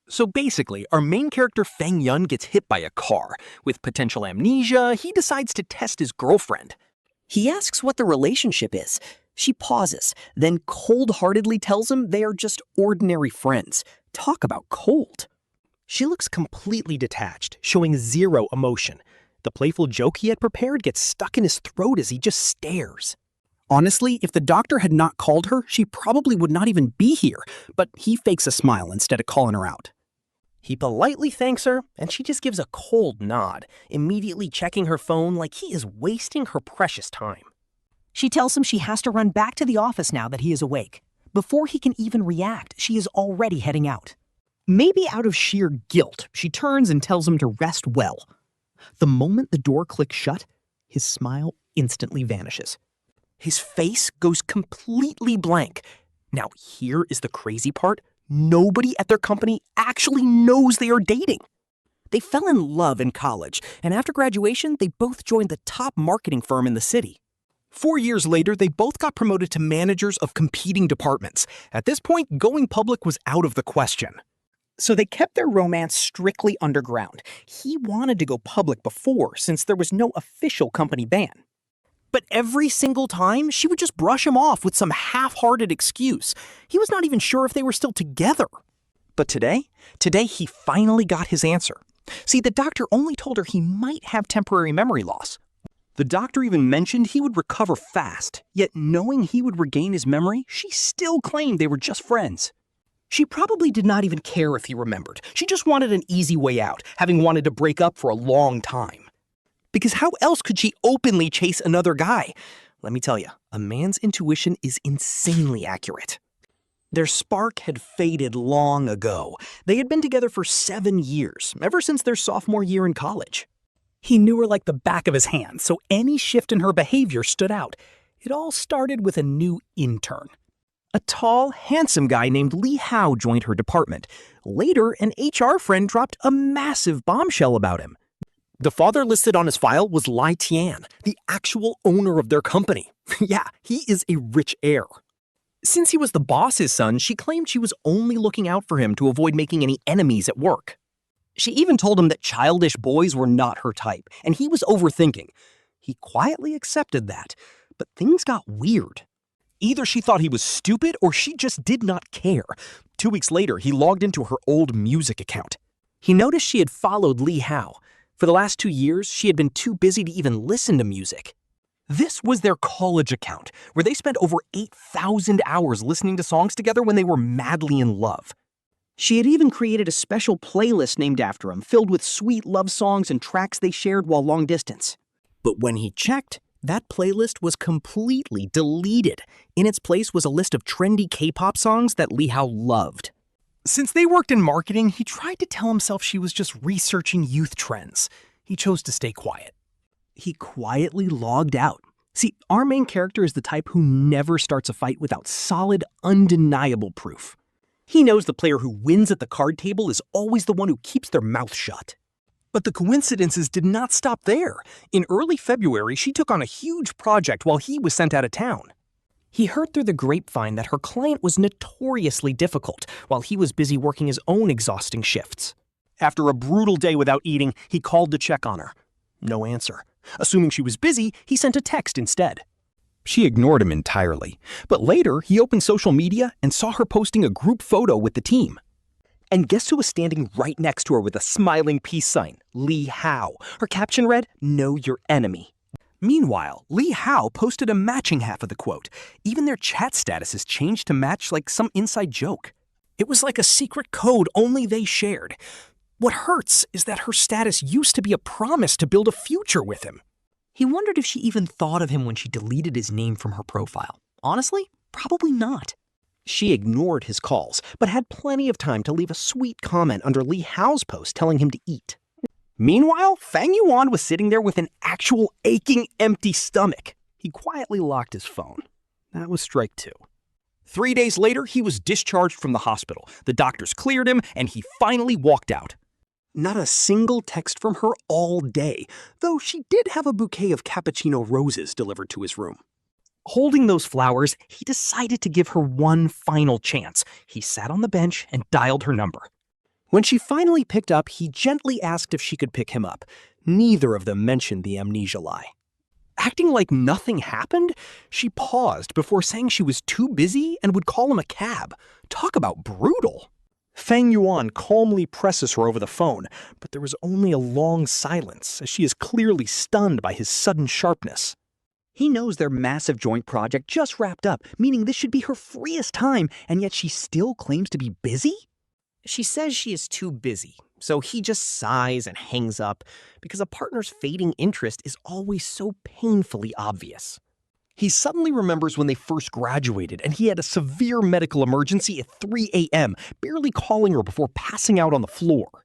So basically, our main character Fang Yuan gets hit by a car. With potential amnesia, he decides to test his girlfriend. He asks what the relationship is. She pauses, then cold-heartedly tells him they are just ordinary friends. Talk about cold. She looks completely detached, showing zero emotion. The playful joke he had prepared gets stuck in his throat as he just stares. Honestly, if the doctor had not called her, she probably would not even be here, but he fakes a smile instead of calling her out. He politely thanks her, and she just gives a cold nod, immediately checking her phone like he is wasting her precious time. She tells him she has to run back to the office now that he is awake. Before he can even react, she is already heading out. Maybe out of sheer guilt, she turns and tells him to rest well. The moment the door clicks shut, his smile instantly vanishes. His face goes completely blank. Now here is the crazy part. Nobody at their company actually knows they are dating. They fell in love in college, and after graduation, they both joined the top marketing firm in the city. 4 years later, they both got promoted to managers of competing departments. At this point, going public was out of the question. So they kept their romance strictly underground. He wanted to go public before, since there was no official company ban. But every single time, she would just brush him off with some half-hearted excuse. He was not even sure if they were still together. But today he finally got his answer. See, the doctor only told her he might have temporary memory loss. The doctor even mentioned he would recover fast, yet knowing he would regain his memory, she still claimed they were just friends. She probably did not even care if he remembered. She just wanted an easy way out, having wanted to break up for a long time. Because how else could she openly chase another guy? Let me tell you, a man's intuition is insanely accurate. Their spark had faded long ago. They had been together for 7 years, ever since their sophomore year in college. He knew her like the back of his hand, so any shift in her behavior stood out. It all started with a new intern. A tall, handsome guy named Li Hao joined her department. Later, an HR friend dropped a massive bombshell about him. The father listed on his file was Li Tian, the actual owner of their company. Yeah, he is a rich heir. Since he was the boss's son, she claimed she was only looking out for him to avoid making any enemies at work. She even told him that childish boys were not her type, and he was overthinking. He quietly accepted that, but things got weird. Either she thought he was stupid or she just did not care. 2 weeks later, he logged into her old music account. He noticed she had followed Li Hao. For the last 2 years, she had been too busy to even listen to music. This was their college account, where they spent over 8,000 hours listening to songs together when they were madly in love. She had even created a special playlist named after him, filled with sweet love songs and tracks they shared while long distance. But when he checked, that playlist was completely deleted. In its place was a list of trendy K-pop songs that Li Hao loved. Since they worked in marketing, he tried to tell himself she was just researching youth trends. He chose to stay quiet. He quietly logged out. See, our main character is the type who never starts a fight without solid, undeniable proof. He knows the player who wins at the card table is always the one who keeps their mouth shut. But the coincidences did not stop there. In early February, she took on a huge project while he was sent out of town. He heard through the grapevine that her client was notoriously difficult while he was busy working his own exhausting shifts. After a brutal day without eating, he called to check on her. No answer. Assuming she was busy, he sent a text instead. She ignored him entirely, but later he opened social media and saw her posting a group photo with the team. And guess who was standing right next to her with a smiling peace sign? Li Hao. Her caption read, "Know your enemy." Meanwhile, Li Hao posted a matching half of the quote. Even their chat statuses changed to match like some inside joke. It was like a secret code only they shared. What hurts is that her status used to be a promise to build a future with him. He wondered if she even thought of him when she deleted his name from her profile. Honestly, probably not. She ignored his calls, but had plenty of time to leave a sweet comment under Li Hao's post telling him to eat. Meanwhile, Fang Yuan was sitting there with an actual aching, empty stomach. He quietly locked his phone. That was strike 2. 3 days later, he was discharged from the hospital. The doctors cleared him, and he finally walked out. Not a single text from her all day, though she did have a bouquet of cappuccino roses delivered to his room. Holding those flowers, he decided to give her one final chance. He sat on the bench and dialed her number. When she finally picked up, he gently asked if she could pick him up. Neither of them mentioned the amnesia lie. Acting like nothing happened, she paused before saying she was too busy and would call him a cab. Talk about brutal. Fang Yuan calmly presses her over the phone, but there was only a long silence, as she is clearly stunned by his sudden sharpness. He knows their massive joint project just wrapped up, meaning this should be her freest time, and yet she still claims to be busy? She says she is too busy, so he just sighs and hangs up, because a partner's fading interest is always so painfully obvious. He suddenly remembers when they first graduated, and he had a severe medical emergency at 3 a.m., barely calling her before passing out on the floor.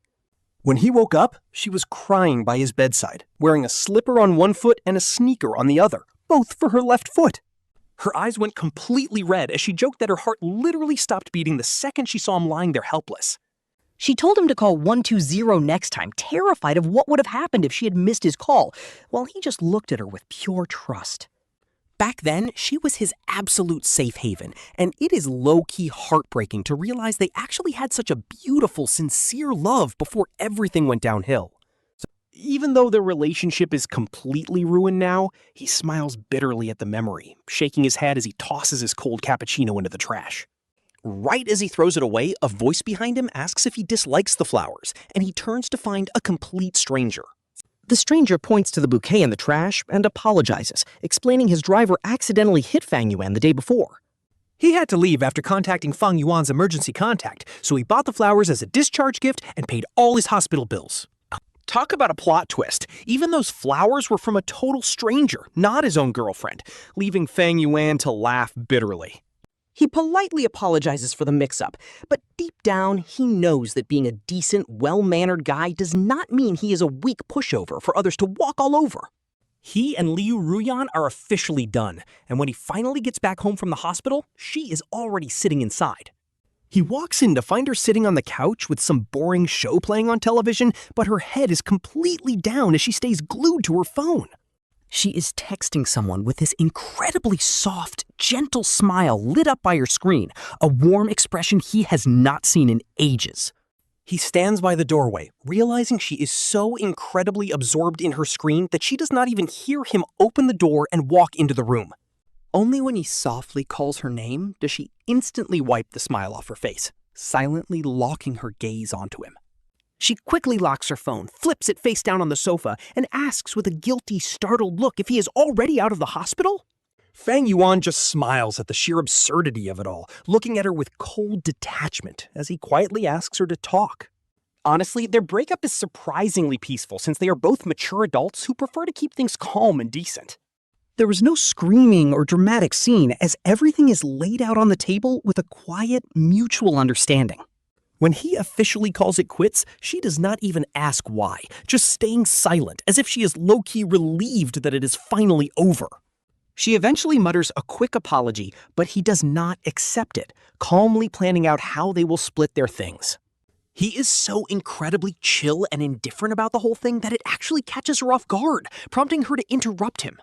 When he woke up, she was crying by his bedside, wearing a slipper on one foot and a sneaker on the other, both for her left foot. Her eyes went completely red as she joked that her heart literally stopped beating the second she saw him lying there helpless. She told him to call 120 next time, terrified of what would have happened if she had missed his call, while he just looked at her with pure trust. Back then, she was his absolute safe haven, and it is low-key heartbreaking to realize they actually had such a beautiful, sincere love before everything went downhill. Even though their relationship is completely ruined now, he smiles bitterly at the memory, shaking his head as he tosses his cold cappuccino into the trash. Right as he throws it away, a voice behind him asks if he dislikes the flowers, and he turns to find a complete stranger. The stranger points to the bouquet in the trash and apologizes, explaining his driver accidentally hit Fang Yuan the day before. He had to leave after contacting Fang Yuan's emergency contact, so he bought the flowers as a discharge gift and paid all his hospital bills. Talk about a plot twist. Even those flowers were from a total stranger, not his own girlfriend, leaving Fang Yuan to laugh bitterly. He politely apologizes for the mix-up, but deep down, he knows that being a decent, well-mannered guy does not mean he is a weak pushover for others to walk all over. He and Liu Ruyan are officially done, and when he finally gets back home from the hospital, she is already sitting inside. He walks in to find her sitting on the couch with some boring show playing on television, but her head is completely down as she stays glued to her phone. She is texting someone with this incredibly soft, gentle smile lit up by her screen, a warm expression he has not seen in ages. He stands by the doorway, realizing she is so incredibly absorbed in her screen that she does not even hear him open the door and walk into the room. Only when he softly calls her name does she instantly wipe the smile off her face, silently locking her gaze onto him. She quickly locks her phone, flips it face down on the sofa, and asks with a guilty, startled look if he is already out of the hospital. Fang Yuan just smiles at the sheer absurdity of it all, looking at her with cold detachment as he quietly asks her to talk. Honestly, their breakup is surprisingly peaceful since they are both mature adults who prefer to keep things calm and decent. There was no screaming or dramatic scene, as everything is laid out on the table with a quiet, mutual understanding. When he officially calls it quits, she does not even ask why, just staying silent, as if she is low-key relieved that it is finally over. She eventually mutters a quick apology, but he does not accept it, calmly planning out how they will split their things. He is so incredibly chill and indifferent about the whole thing that it actually catches her off guard, prompting her to interrupt him.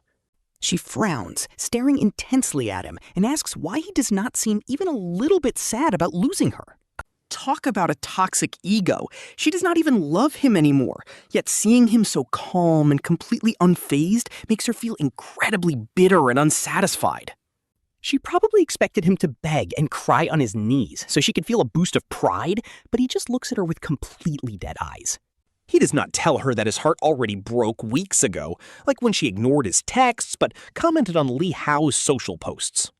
She frowns, staring intensely at him, and asks why he does not seem even a little bit sad about losing her. Talk about a toxic ego. She does not even love him anymore, yet seeing him so calm and completely unfazed makes her feel incredibly bitter and unsatisfied. She probably expected him to beg and cry on his knees so she could feel a boost of pride, but he just looks at her with completely dead eyes. He does not tell her that his heart already broke weeks ago, like when she ignored his texts but commented on Li Hao's social posts.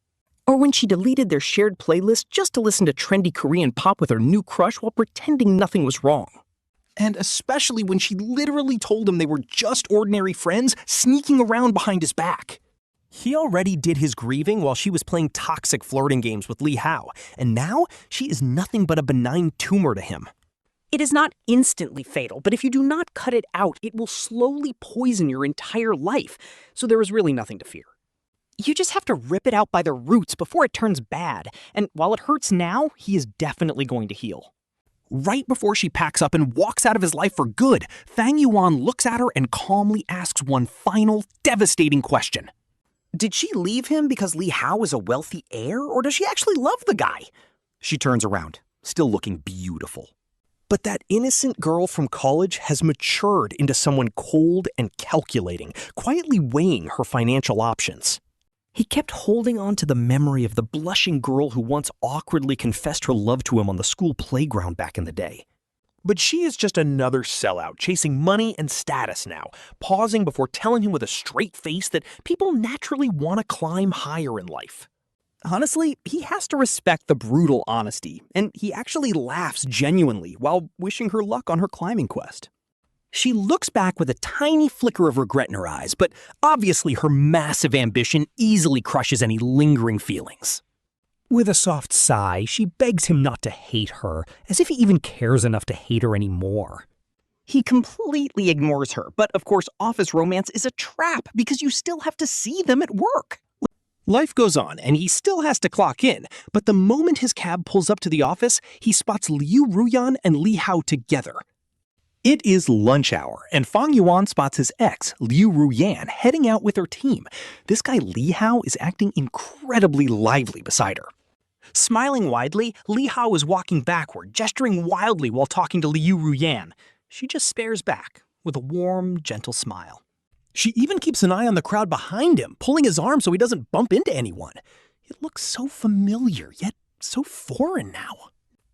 Or when she deleted their shared playlist just to listen to trendy Korean pop with her new crush while pretending nothing was wrong. And especially when she literally told him they were just ordinary friends sneaking around behind his back. He already did his grieving while she was playing toxic flirting games with Li Hao, and now she is nothing but a benign tumor to him. It is not instantly fatal, but if you do not cut it out, it will slowly poison your entire life, so there is really nothing to fear. You just have to rip it out by the roots before it turns bad, and while it hurts now, he is definitely going to heal. Right before she packs up and walks out of his life for good, Fang Yuan looks at her and calmly asks one final, devastating question. Did she leave him because Li Hao is a wealthy heir, or does she actually love the guy? She turns around, still looking beautiful. But that innocent girl from college has matured into someone cold and calculating, quietly weighing her financial options. He kept holding on to the memory of the blushing girl who once awkwardly confessed her love to him on the school playground back in the day. But she is just another sellout, chasing money and status now, pausing before telling him with a straight face that people naturally want to climb higher in life. Honestly, he has to respect the brutal honesty, and he actually laughs genuinely while wishing her luck on her climbing quest. She looks back with a tiny flicker of regret in her eyes, but obviously her massive ambition easily crushes any lingering feelings. With a soft sigh, she begs him not to hate her, as if he even cares enough to hate her anymore. He completely ignores her, but of course office romance is a trap because you still have to see them at work. Life goes on, and he still has to clock in, but the moment his cab pulls up to the office, he spots Liu Ruyan and Li Hao together. It is lunch hour, and Fang Yuan spots his ex, Liu Ruyan, heading out with her team. This guy Li Hao is acting incredibly lively beside her. Smiling widely, Li Hao is walking backward, gesturing wildly while talking to Liu Ruyan. She just stares back, with a warm, gentle smile. She even keeps an eye on the crowd behind him, pulling his arm so he doesn't bump into anyone. It looks so familiar, yet so foreign now.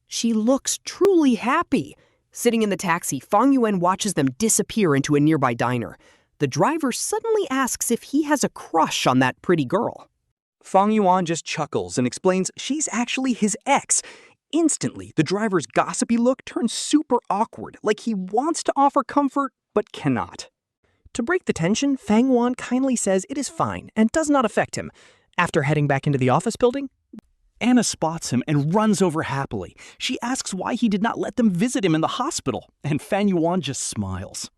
She looks truly happy. Sitting in the taxi, Fang Yuan watches them disappear into a nearby diner. The driver suddenly asks if he has a crush on that pretty girl. Fang Yuan just chuckles and explains she's actually his ex. Instantly, the driver's gossipy look turns super awkward, like he wants to offer comfort but cannot. To break the tension, Fang Yuan kindly says it is fine and does not affect him. After heading back into the office building, Anna spots him and runs over happily. She asks why he did not let them visit him in the hospital, and Fang Yuan just smiles.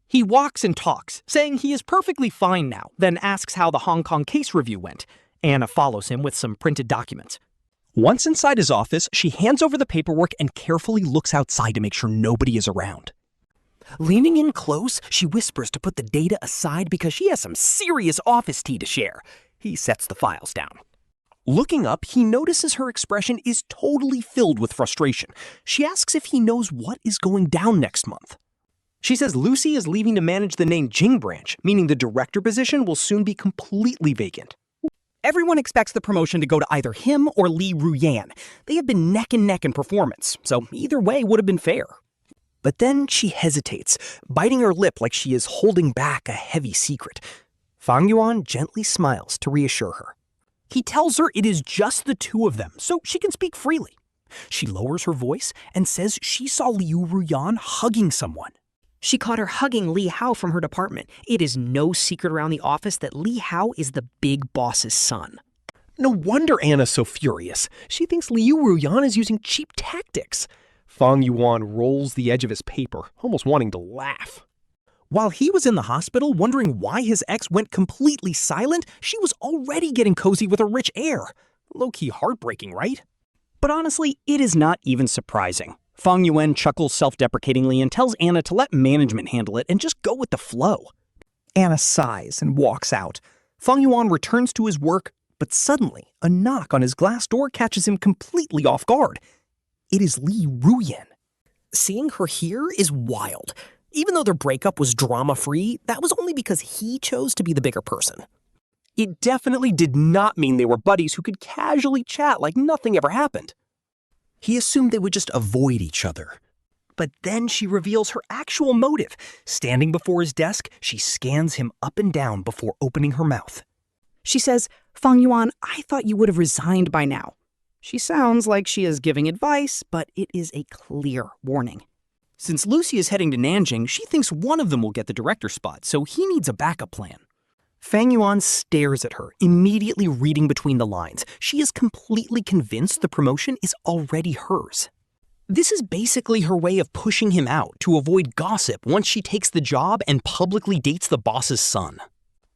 He walks and talks, saying he is perfectly fine now, then asks how the Hong Kong case review went. Anna follows him with some printed documents. Once inside his office, she hands over the paperwork and carefully looks outside to make sure nobody is around. Leaning in close, she whispers to put the data aside because she has some serious office tea to share. He sets the files down. Looking up, he notices her expression is totally filled with frustration. She asks if he knows what is going down next month. She says Lucy is leaving to manage the Nanjing branch, meaning the director position will soon be completely vacant. Everyone expects the promotion to go to either him or Li Ruyan. They have been neck and neck in performance, so either way would have been fair. But then she hesitates, biting her lip like she is holding back a heavy secret. Fang Yuan gently smiles to reassure her. He tells her it is just the two of them, so she can speak freely. She lowers her voice and says she saw Liu Ruyan hugging someone. She caught her hugging Li Hao from her department. It is no secret around the office that Li Hao is the big boss's son. No wonder Anna's so furious. She thinks Liu Ruyan is using cheap tactics. Fang Yuan rolls the edge of his paper, almost wanting to laugh. While he was in the hospital wondering why his ex went completely silent, she was already getting cozy with a rich heir. Low-key heartbreaking, right? But honestly, it is not even surprising. Fang Yuan chuckles self-deprecatingly and tells Anna to let management handle it and just go with the flow. Anna sighs and walks out. Fang Yuan returns to his work, but suddenly a knock on his glass door catches him completely off guard. It is Li Ruyan. Seeing her here is wild. Even though their breakup was drama-free, that was only because he chose to be the bigger person. It definitely did not mean they were buddies who could casually chat like nothing ever happened. He assumed they would just avoid each other. But then she reveals her actual motive. Standing before his desk, she scans him up and down before opening her mouth. She says, "Fang Yuan, I thought you would have resigned by now." She sounds like she is giving advice, but it is a clear warning. Since Lucy is heading to Nanjing, she thinks one of them will get the director spot, so he needs a backup plan. Fang Yuan stares at her, immediately reading between the lines. She is completely convinced the promotion is already hers. This is basically her way of pushing him out to avoid gossip once she takes the job and publicly dates the boss's son.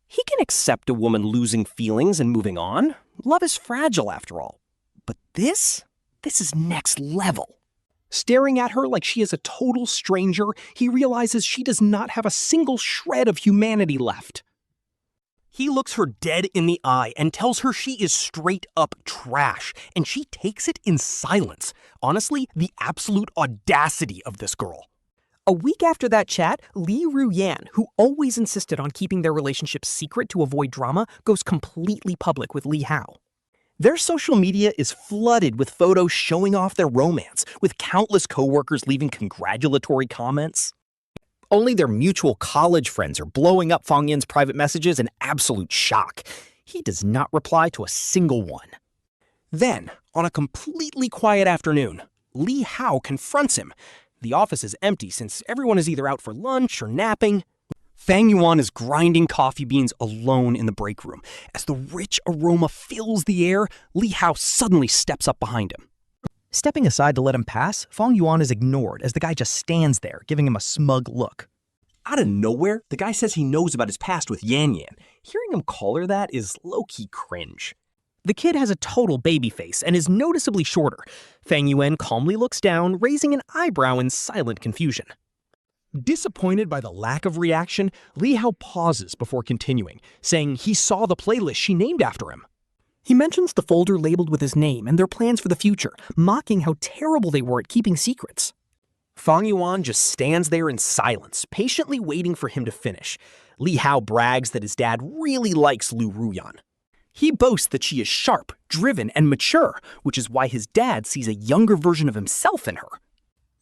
He can accept a woman losing feelings and moving on. Love is fragile after all. But this is next level. Staring at her like she is a total stranger, he realizes she does not have a single shred of humanity left. He looks her dead in the eye and tells her she is straight up trash, and she takes it in silence. Honestly, the absolute audacity of this girl. A week after that chat, Li Ruyan, who always insisted on keeping their relationship secret to avoid drama, goes completely public with Li Hao. Their social media is flooded with photos showing off their romance, with countless coworkers leaving congratulatory comments. Only their mutual college friends are blowing up Fang Yuan's private messages in absolute shock. He does not reply to a single one. Then, on a completely quiet afternoon, Li Hao confronts him. The office is empty since everyone is either out for lunch or napping. Fang Yuan is grinding coffee beans alone in the break room. As the rich aroma fills the air, Li Hao suddenly steps up behind him. Stepping aside to let him pass, Fang Yuan is ignored as the guy just stands there, giving him a smug look. Out of nowhere, the guy says he knows about his past with Yan Yan. Hearing him call her that is low-key cringe. The kid has a total baby face and is noticeably shorter. Fang Yuan calmly looks down, raising an eyebrow in silent confusion. Disappointed by the lack of reaction, Li Hao pauses before continuing, saying he saw the playlist she named after him. He mentions the folder labeled with his name and their plans for the future, mocking how terrible they were at keeping secrets. Fang Yuan just stands there in silence, patiently waiting for him to finish. Li Hao brags that his dad really likes Liu Ruyan. He boasts that she is sharp, driven, and mature, which is why his dad sees a younger version of himself in her.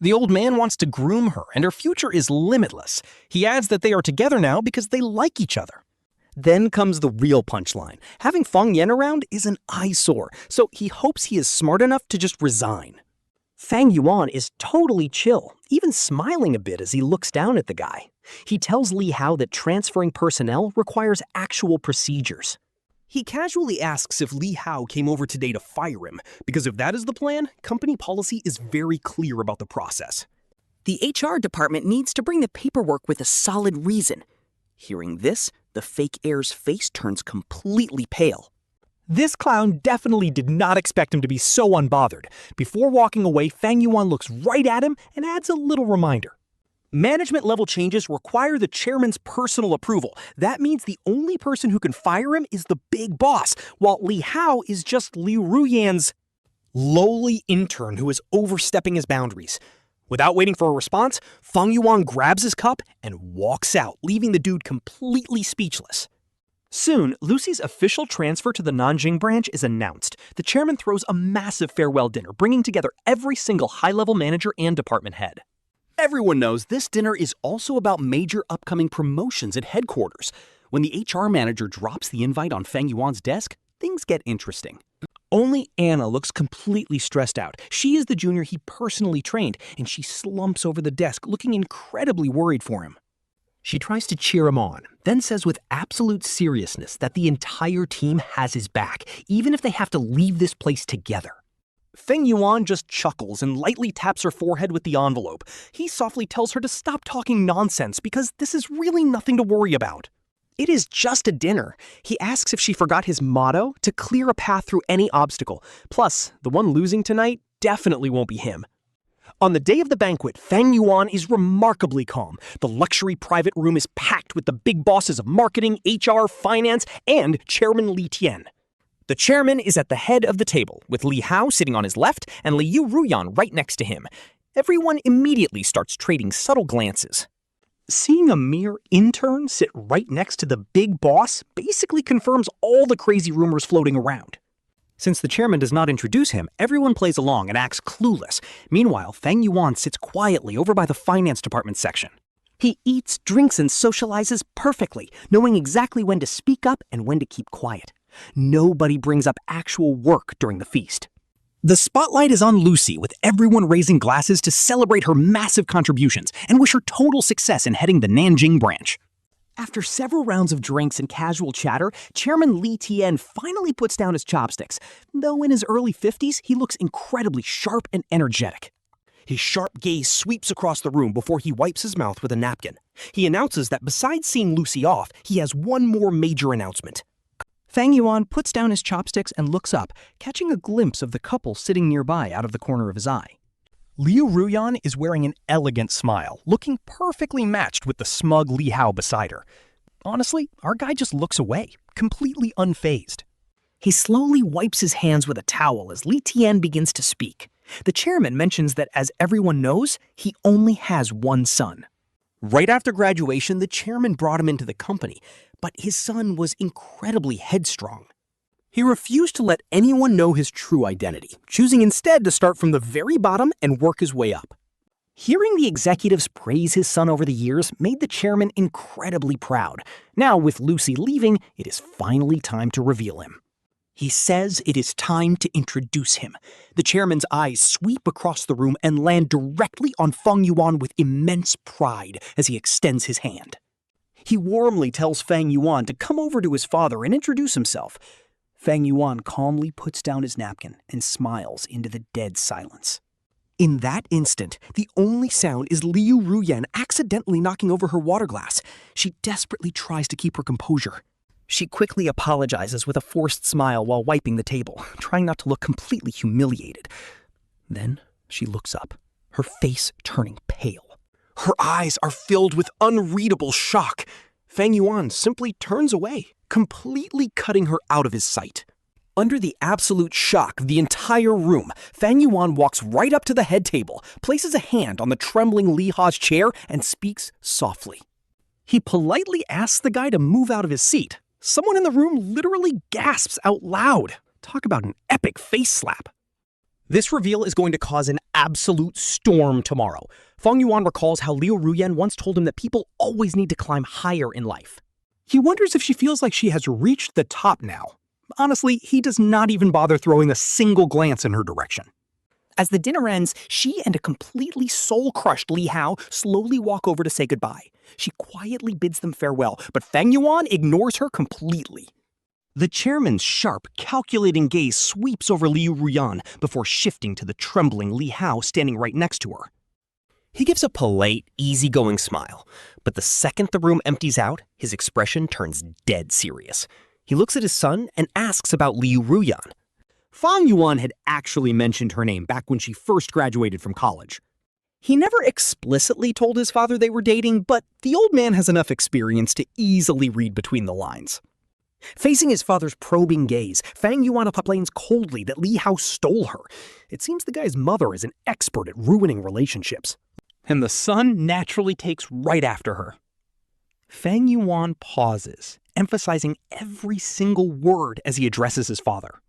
The old man wants to groom her, and her future is limitless. He adds that they are together now because they like each other. Then comes the real punchline. Having Fang Yuan around is an eyesore, so he hopes he is smart enough to just resign. Fang Yuan is totally chill, even smiling a bit as he looks down at the guy. He tells Li Hao that transferring personnel requires actual procedures. He casually asks if Li Hao came over today to fire him, because if that is the plan, company policy is very clear about the process. The HR department needs to bring the paperwork with a solid reason. Hearing this, the fake heir's face turns completely pale. This clown definitely did not expect him to be so unbothered. Before walking away, Fang Yuan looks right at him and adds a little reminder. Management-level changes require the chairman's personal approval. That means the only person who can fire him is the big boss, while Li Hao is just Liu Ruyan's lowly intern who is overstepping his boundaries. Without waiting for a response, Fang Yuan grabs his cup and walks out, leaving the dude completely speechless. Soon, Lucy's official transfer to the Nanjing branch is announced. The chairman throws a massive farewell dinner, bringing together every single high-level manager and department head. Everyone knows this dinner is also about major upcoming promotions at headquarters. When the HR manager drops the invite on Fang Yuan's desk, things get interesting. Only Anna looks completely stressed out. She is the junior he personally trained, and she slumps over the desk, looking incredibly worried for him. She tries to cheer him on, then says with absolute seriousness that the entire team has his back, even if they have to leave this place together. Feng Yuan just chuckles and lightly taps her forehead with the envelope. He softly tells her to stop talking nonsense because this is really nothing to worry about. It is just a dinner. He asks if she forgot his motto, to clear a path through any obstacle. Plus, the one losing tonight definitely won't be him. On the day of the banquet, Fang Yuan is remarkably calm. The luxury private room is packed with the big bosses of marketing, HR, finance, and Chairman Li Tian. The chairman is at the head of the table, with Li Hao sitting on his left and Liu Ruyan right next to him. Everyone immediately starts trading subtle glances. Seeing a mere intern sit right next to the big boss basically confirms all the crazy rumors floating around. Since the chairman does not introduce him, everyone plays along and acts clueless. Meanwhile, Fang Yuan sits quietly over by the finance department section. He eats, drinks, and socializes perfectly, knowing exactly when to speak up and when to keep quiet. Nobody brings up actual work during the feast. The spotlight is on Lucy, with everyone raising glasses to celebrate her massive contributions and wish her total success in heading the Nanjing branch. After several rounds of drinks and casual chatter, Chairman Li Tian finally puts down his chopsticks. Though in his early 50s, he looks incredibly sharp and energetic. His sharp gaze sweeps across the room before he wipes his mouth with a napkin. He announces that besides seeing Lucy off, he has one more major announcement. Fang Yuan puts down his chopsticks and looks up, catching a glimpse of the couple sitting nearby out of the corner of his eye. Liu Ruyan is wearing an elegant smile, looking perfectly matched with the smug Li Hao beside her. Honestly, our guy just looks away, completely unfazed. He slowly wipes his hands with a towel as Li Tian begins to speak. The chairman mentions that, as everyone knows, he only has one son. Right after graduation, the chairman brought him into the company, but his son was incredibly headstrong. He refused to let anyone know his true identity, choosing instead to start from the very bottom and work his way up. Hearing the executives praise his son over the years made the chairman incredibly proud. Now, with Lucy leaving, it is finally time to reveal him. He says it is time to introduce him. The chairman's eyes sweep across the room and land directly on Fang Yuan with immense pride as he extends his hand. He warmly tells Fang Yuan to come over to his father and introduce himself. Fang Yuan calmly puts down his napkin and smiles into the dead silence. In that instant, the only sound is Liu Ruyan accidentally knocking over her water glass. She desperately tries to keep her composure. She quickly apologizes with a forced smile while wiping the table, trying not to look completely humiliated. Then she looks up, her face turning pale. Her eyes are filled with unreadable shock. Fang Yuan simply turns away, completely cutting her out of his sight. Under the absolute shock of the entire room, Fang Yuan walks right up to the head table, places a hand on the trembling Li Hao's chair, and speaks softly. He politely asks the guy to move out of his seat. Someone in the room literally gasps out loud. Talk about an epic face slap. This reveal is going to cause an absolute storm tomorrow. Fang Yuan recalls how Liu Ruyan once told him that people always need to climb higher in life. He wonders if she feels like she has reached the top now. Honestly, he does not even bother throwing a single glance in her direction. As the dinner ends, she and a completely soul-crushed Li Hao slowly walk over to say goodbye. She quietly bids them farewell, but Fang Yuan ignores her completely. The chairman's sharp, calculating gaze sweeps over Liu Ruyan before shifting to the trembling Li Hao standing right next to her. He gives a polite, easygoing smile, but the second the room empties out, his expression turns dead serious. He looks at his son and asks about Liu Ruyan. Fang Yuan had actually mentioned her name back when she first graduated from college. He never explicitly told his father they were dating, but the old man has enough experience to easily read between the lines. Facing his father's probing gaze, Fang Yuan complains coldly that Li Hao stole her. It seems the guy's mother is an expert at ruining relationships. And the son naturally takes right after her. Fang Yuan pauses, emphasizing every single word as he addresses his father.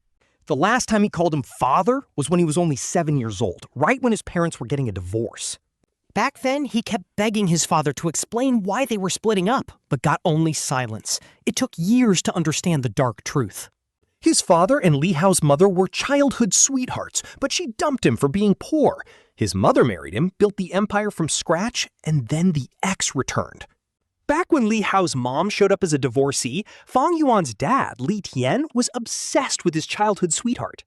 The last time he called him father was when he was only 7 years old, right when his parents were getting a divorce. Back then, he kept begging his father to explain why they were splitting up, but got only silence. It took years to understand the dark truth. His father and Li Hao's mother were childhood sweethearts, but she dumped him for being poor. His mother married him, built the empire from scratch, and then the ex returned. Back when Li Hao's mom showed up as a divorcee, Fang Yuan's dad, Li Tian, was obsessed with his childhood sweetheart.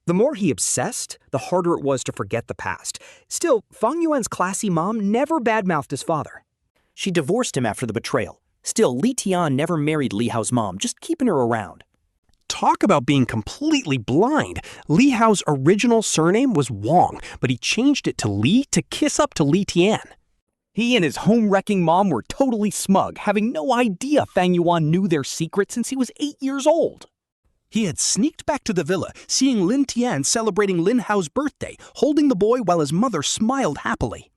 The more he obsessed, the harder it was to forget the past. Still, Fang Yuan's classy mom never badmouthed his father. She divorced him after the betrayal. Still, Li Tian never married Li Hao's mom, just keeping her around. Talk about being completely blind. Li Hao's original surname was Wang, but he changed it to Li to kiss up to Li Tian. He and his home-wrecking mom were totally smug, having no idea Fang Yuan knew their secret since he was 8 years old. He had sneaked back to the villa, seeing Li Tian celebrating Lin Hao's birthday, holding the boy while his mother smiled happily.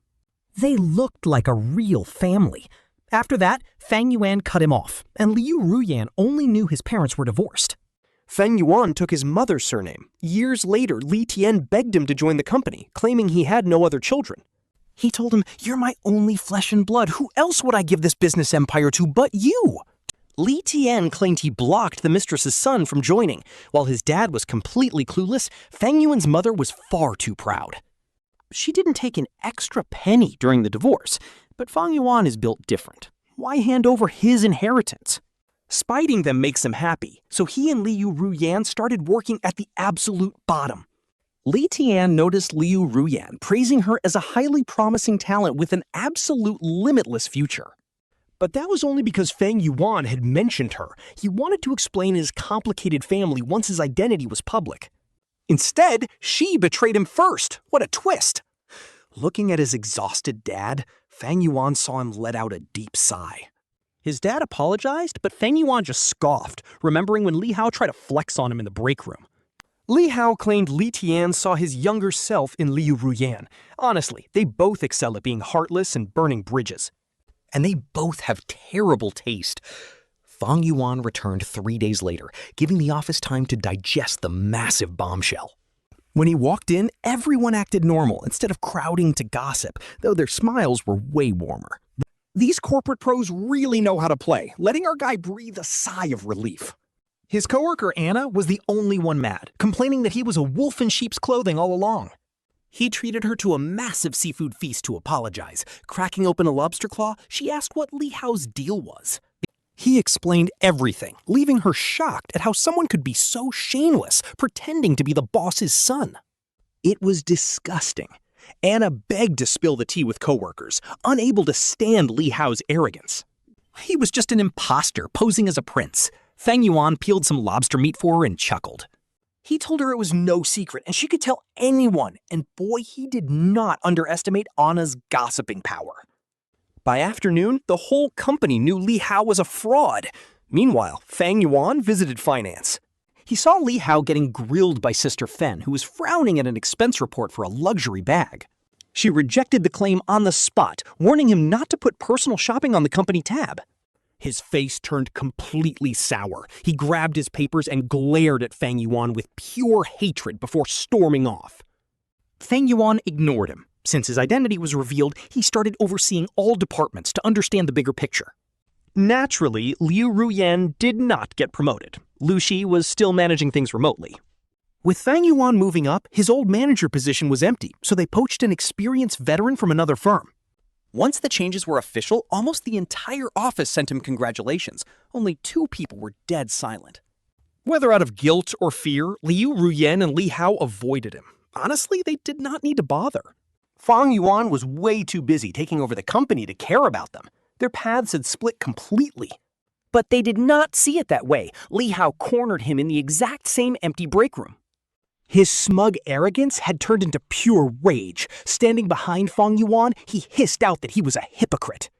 They looked like a real family. After that, Fang Yuan cut him off, and Liu Ruyan only knew his parents were divorced. Fang Yuan took his mother's surname. Years later, Li Tian begged him to join the company, claiming he had no other children. He told him, "You're my only flesh and blood. Who else would I give this business empire to but you?" Li Tian claimed he blocked the mistress's son from joining. While his dad was completely clueless, Fang Yuan's mother was far too proud. She didn't take an extra penny during the divorce, but Fang Yuan is built different. Why hand over his inheritance? Spiting them makes him happy, so he and Liu Ruyan started working at the absolute bottom. Li Tian noticed Liu Ruyan, praising her as a highly promising talent with an absolute limitless future. But that was only because Fang Yuan had mentioned her. He wanted to explain his complicated family once his identity was public. Instead, she betrayed him first. What a twist! Looking at his exhausted dad, Fang Yuan saw him let out a deep sigh. His dad apologized, but Fang Yuan just scoffed, remembering when Li Hao tried to flex on him in the break room. Li Hao claimed Li Tian saw his younger self in Liu Ruyan. Honestly, they both excel at being heartless and burning bridges. And they both have terrible taste. Fang Yuan returned 3 days later, giving the office time to digest the massive bombshell. When he walked in, everyone acted normal instead of crowding to gossip, though their smiles were way warmer. These corporate pros really know how to play, letting our guy breathe a sigh of relief. His coworker Anna was the only one mad, complaining that he was a wolf in sheep's clothing all along. He treated her to a massive seafood feast to apologize. Cracking open a lobster claw, she asked what Li Hao's deal was. He explained everything, leaving her shocked at how someone could be so shameless, pretending to be the boss's son. It was disgusting. Anna begged to spill the tea with coworkers, unable to stand Li Hao's arrogance. He was just an imposter posing as a prince. Fang Yuan peeled some lobster meat for her and chuckled. He told her it was no secret and she could tell anyone, and boy, he did not underestimate Anna's gossiping power. By afternoon, the whole company knew Li Hao was a fraud. Meanwhile, Fang Yuan visited finance. He saw Li Hao getting grilled by Sister Fen, who was frowning at an expense report for a luxury bag. She rejected the claim on the spot, warning him not to put personal shopping on the company tab. His face turned completely sour. He grabbed his papers and glared at Fang Yuan with pure hatred before storming off. Fang Yuan ignored him. Since his identity was revealed, he started overseeing all departments to understand the bigger picture. Naturally, Liu Ruyan did not get promoted. Lu Shi was still managing things remotely. With Fang Yuan moving up, his old manager position was empty, so they poached an experienced veteran from another firm. Once the changes were official, almost the entire office sent him congratulations. Only 2 people were dead silent. Whether out of guilt or fear, Liu Ruyan and Li Hao avoided him. Honestly, they did not need to bother. Fang Yuan was way too busy taking over the company to care about them. Their paths had split completely. But they did not see it that way. Li Hao cornered him in the exact same empty break room. His smug arrogance had turned into pure rage. Standing behind Fang Yuan, he hissed out that he was a hypocrite.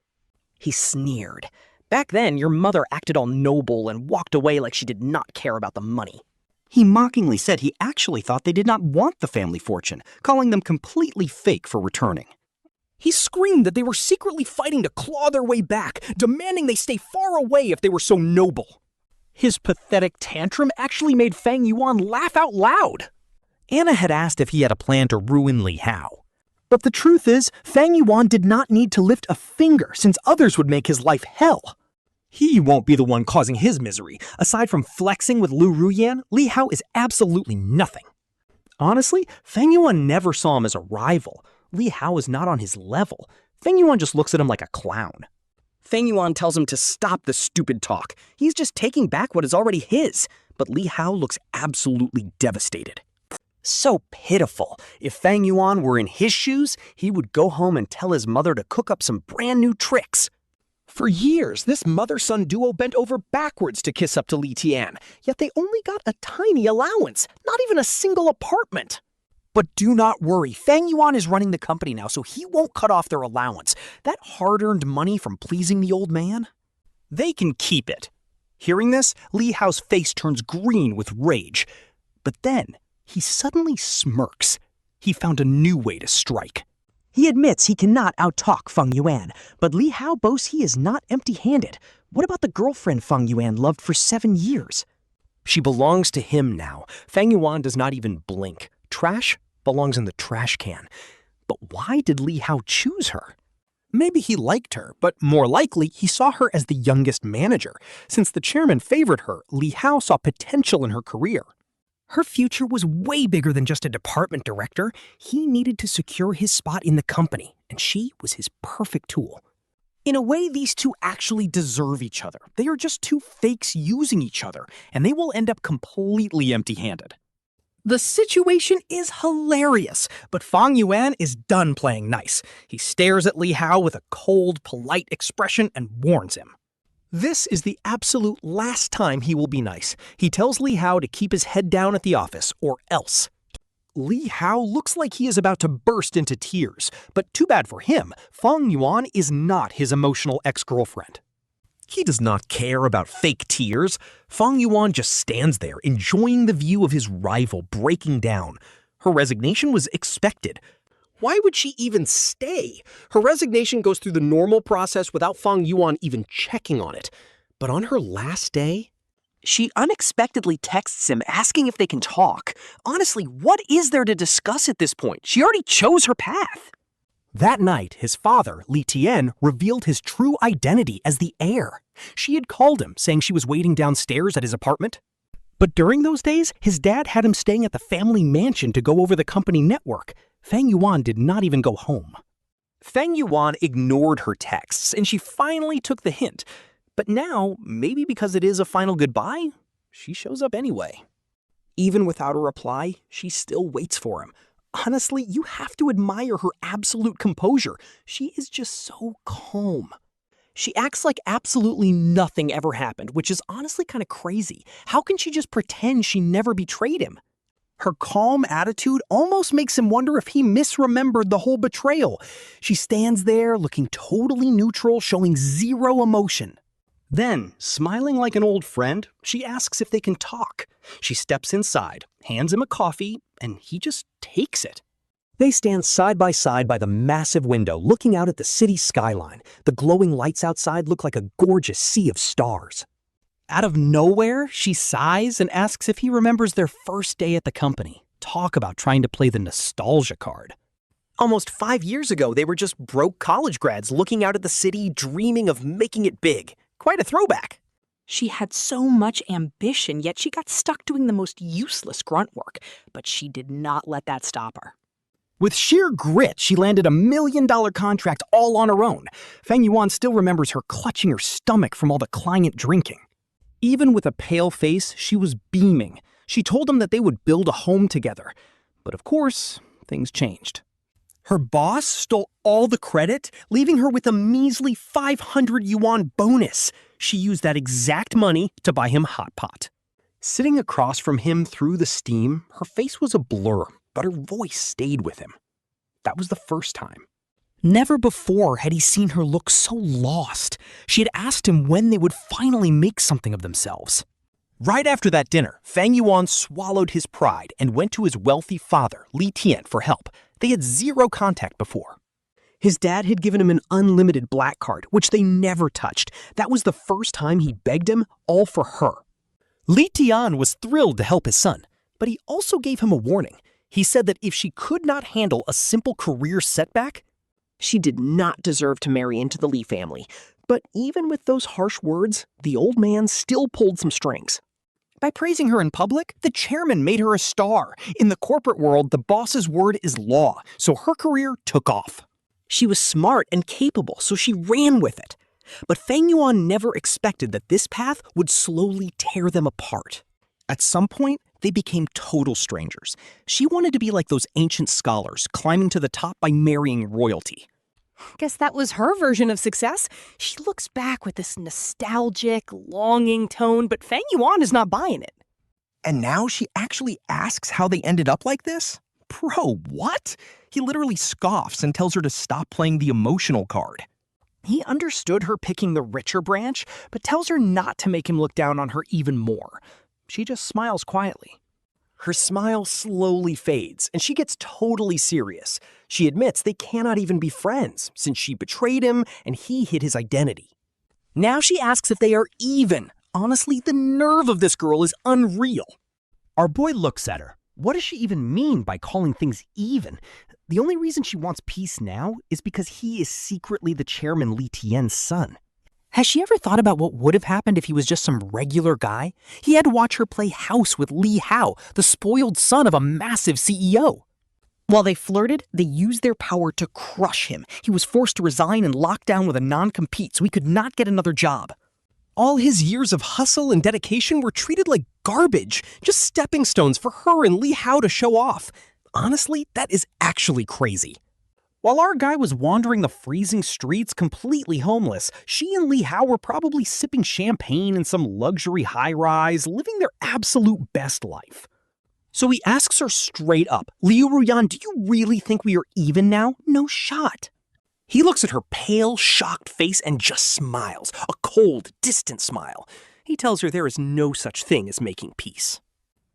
He sneered. Back then, your mother acted all noble and walked away like she did not care about the money. He mockingly said he actually thought they did not want the family fortune, calling them completely fake for returning. He screamed that they were secretly fighting to claw their way back, demanding they stay far away if they were so noble. His pathetic tantrum actually made Fang Yuan laugh out loud. Anna had asked if he had a plan to ruin Li Hao. But the truth is, Fang Yuan did not need to lift a finger since others would make his life hell. He won't be the one causing his misery. Aside from flexing with Liu Ruyan, Li Hao is absolutely nothing. Honestly, Fang Yuan never saw him as a rival. Li Hao is not on his level. Fang Yuan just looks at him like a clown. Fang Yuan tells him to stop the stupid talk. He's just taking back what is already his. But Li Hao looks absolutely devastated. So pitiful. If Fang Yuan were in his shoes, he would go home and tell his mother to cook up some brand new tricks. For years, this mother-son duo bent over backwards to kiss up to Li Tian, yet they only got a tiny allowance, not even a single apartment. But do not worry, Fang Yuan is running the company now, so he won't cut off their allowance. That hard-earned money from pleasing the old man? They can keep it. Hearing this, Li Hao's face turns green with rage. But then, he suddenly smirks. He found a new way to strike. He admits he cannot outtalk Fang Yuan, but Li Hao boasts he is not empty-handed. What about the girlfriend Fang Yuan loved for 7 years? She belongs to him now. Fang Yuan does not even blink. Trash belongs in the trash can. But why did Li Hao choose her? Maybe he liked her, but more likely he saw her as the youngest manager. Since the chairman favored her, Li Hao saw potential in her career. Her future was way bigger than just a department director. He needed to secure his spot in the company, and she was his perfect tool. In a way, these two actually deserve each other. They are just two fakes using each other, and they will end up completely empty-handed. The situation is hilarious, but Fang Yuan is done playing nice. He stares at Li Hao with a cold, polite expression and warns him. This is the absolute last time he will be nice. He tells Li Hao to keep his head down at the office, or else. Li Hao looks like he is about to burst into tears, but too bad for him, Fang Yuan is not his emotional ex-girlfriend. He does not care about fake tears. Fang Yuan just stands there, enjoying the view of his rival breaking down. Her resignation was expected. Why would she even stay? Her resignation goes through the normal process without Fang Yuan even checking on it. But on her last day, She unexpectedly texts him asking if they can talk. Honestly, what is there to discuss at this point? She already chose her path. that night, his father, Li Tian, revealed his true identity as the heir. She had called him, saying she was waiting downstairs at his apartment. But during those days, his dad had him staying at the family mansion to go over the company network. Fang Yuan did not even go home. Fang Yuan ignored her texts, and she finally took the hint. But now, maybe because it is a final goodbye, she shows up anyway. Even without a reply, she still waits for him. Honestly, you have to admire her absolute composure. She is just so calm. She acts like absolutely nothing ever happened, which is honestly kind of crazy. How can she just pretend she never betrayed him? Her calm attitude almost makes him wonder if he misremembered the whole betrayal. She stands there looking totally neutral, showing zero emotion. Then, smiling like an old friend, she asks if they can talk. She steps inside, hands him a coffee, and he just takes it. They stand side by the massive window, looking out at the city skyline. The glowing lights outside look like a gorgeous sea of stars. Out of nowhere, she sighs and asks if he remembers their first day at the company. Talk about trying to play the nostalgia card. Almost 5 years ago, they were just broke college grads looking out at the city, dreaming of making it big. Quite a throwback. She had so much ambition, yet she got stuck doing the most useless grunt work. But she did not let that stop her. With sheer grit, she landed $1 million contract all on her own. Fang Yuan still remembers her clutching her stomach from all the client drinking. Even with a pale face, she was beaming. She told him that they would build a home together. But of course, things changed. Her boss stole all the credit, leaving her with a measly 500 yuan bonus. She used that exact money to buy him hot pot. Sitting across from him through the steam, her face was a blur, but her voice stayed with him. That was the first time. Never before had he seen her look so lost. She had asked him when they would finally make something of themselves. Right after that dinner, Fang Yuan swallowed his pride and went to his wealthy father, Li Tian, for help. They had zero contact before. His dad had given him an unlimited black card, which they never touched. That was the first time he begged him, all for her. Li Tian was thrilled to help his son, but he also gave him a warning. He said that if she could not handle a simple career setback, she did not deserve to marry into the Li family. But even with those harsh words, the old man still pulled some strings. By praising her in public, the chairman made her a star. In the corporate world, the boss's word is law, so her career took off. She was smart and capable, so she ran with it. But Fang Yuan never expected that this path would slowly tear them apart. At some point, they became total strangers. She wanted to be like those ancient scholars, climbing to the top by marrying royalty. Guess that was her version of success. She looks back with this nostalgic, longing tone, but Fang Yuan is not buying it. And now she actually asks how they ended up like this? Bro, what? He literally scoffs and tells her to stop playing the emotional card. He understood her picking the richer branch, but tells her not to make him look down on her even more. She just smiles quietly. Her smile slowly fades, and she gets totally serious. She admits they cannot even be friends, since she betrayed him and he hid his identity. Now she asks if they are even. Honestly, the nerve of this girl is unreal. Our boy looks at her. What does she even mean by calling things even? The only reason she wants peace now is because he is secretly the chairman Li Tian's son. Has she ever thought about what would have happened if he was just some regular guy? He had to watch her play house with Li Hao, the spoiled son of a massive CEO. While they flirted, they used their power to crush him. He was forced to resign and locked down with a non-compete so he could not get another job. All his years of hustle and dedication were treated like garbage, just stepping stones for her and Li Hao to show off. Honestly, that is actually crazy. While our guy was wandering the freezing streets completely homeless, she and Li Hao were probably sipping champagne in some luxury high-rise, living their absolute best life. So he asks her straight up, Liu Ruyan, do you really think we are even now? No shot. He looks at her pale, shocked face and just smiles, a cold, distant smile. He tells her there is no such thing as making peace.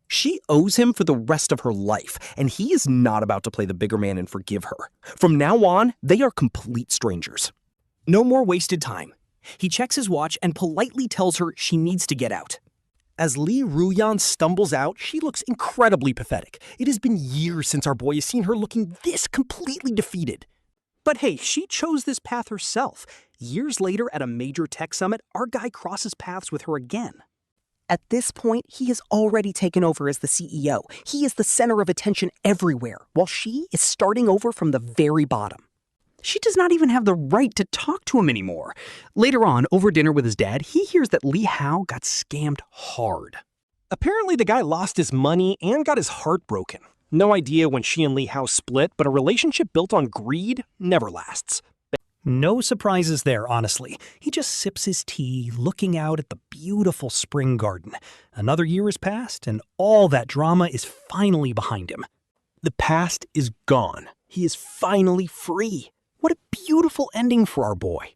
She owes him for the rest of her life, and he is not about to play the bigger man and forgive her. From now on, they are complete strangers. No more wasted time. He checks his watch and politely tells her she needs to get out. As Li Ruyan stumbles out, she looks incredibly pathetic. It has been years since our boy has seen her looking this completely defeated. But hey, she chose this path herself. Years later, at a major tech summit, our guy crosses paths with her again. At this point, he has already taken over as the CEO. He is the center of attention everywhere, while she is starting over from the very bottom. She does not even have the right to talk to him anymore. Later on, over dinner with his dad, he hears that Li Hao got scammed hard. Apparently, the guy lost his money and got his heart broken. No idea when she and Li Hao split, but a relationship built on greed never lasts. No surprises there, honestly. He just sips his tea, looking out at the beautiful spring garden. Another year has passed, and all that drama is finally behind him. The past is gone. He is finally free. What a beautiful ending for our boy.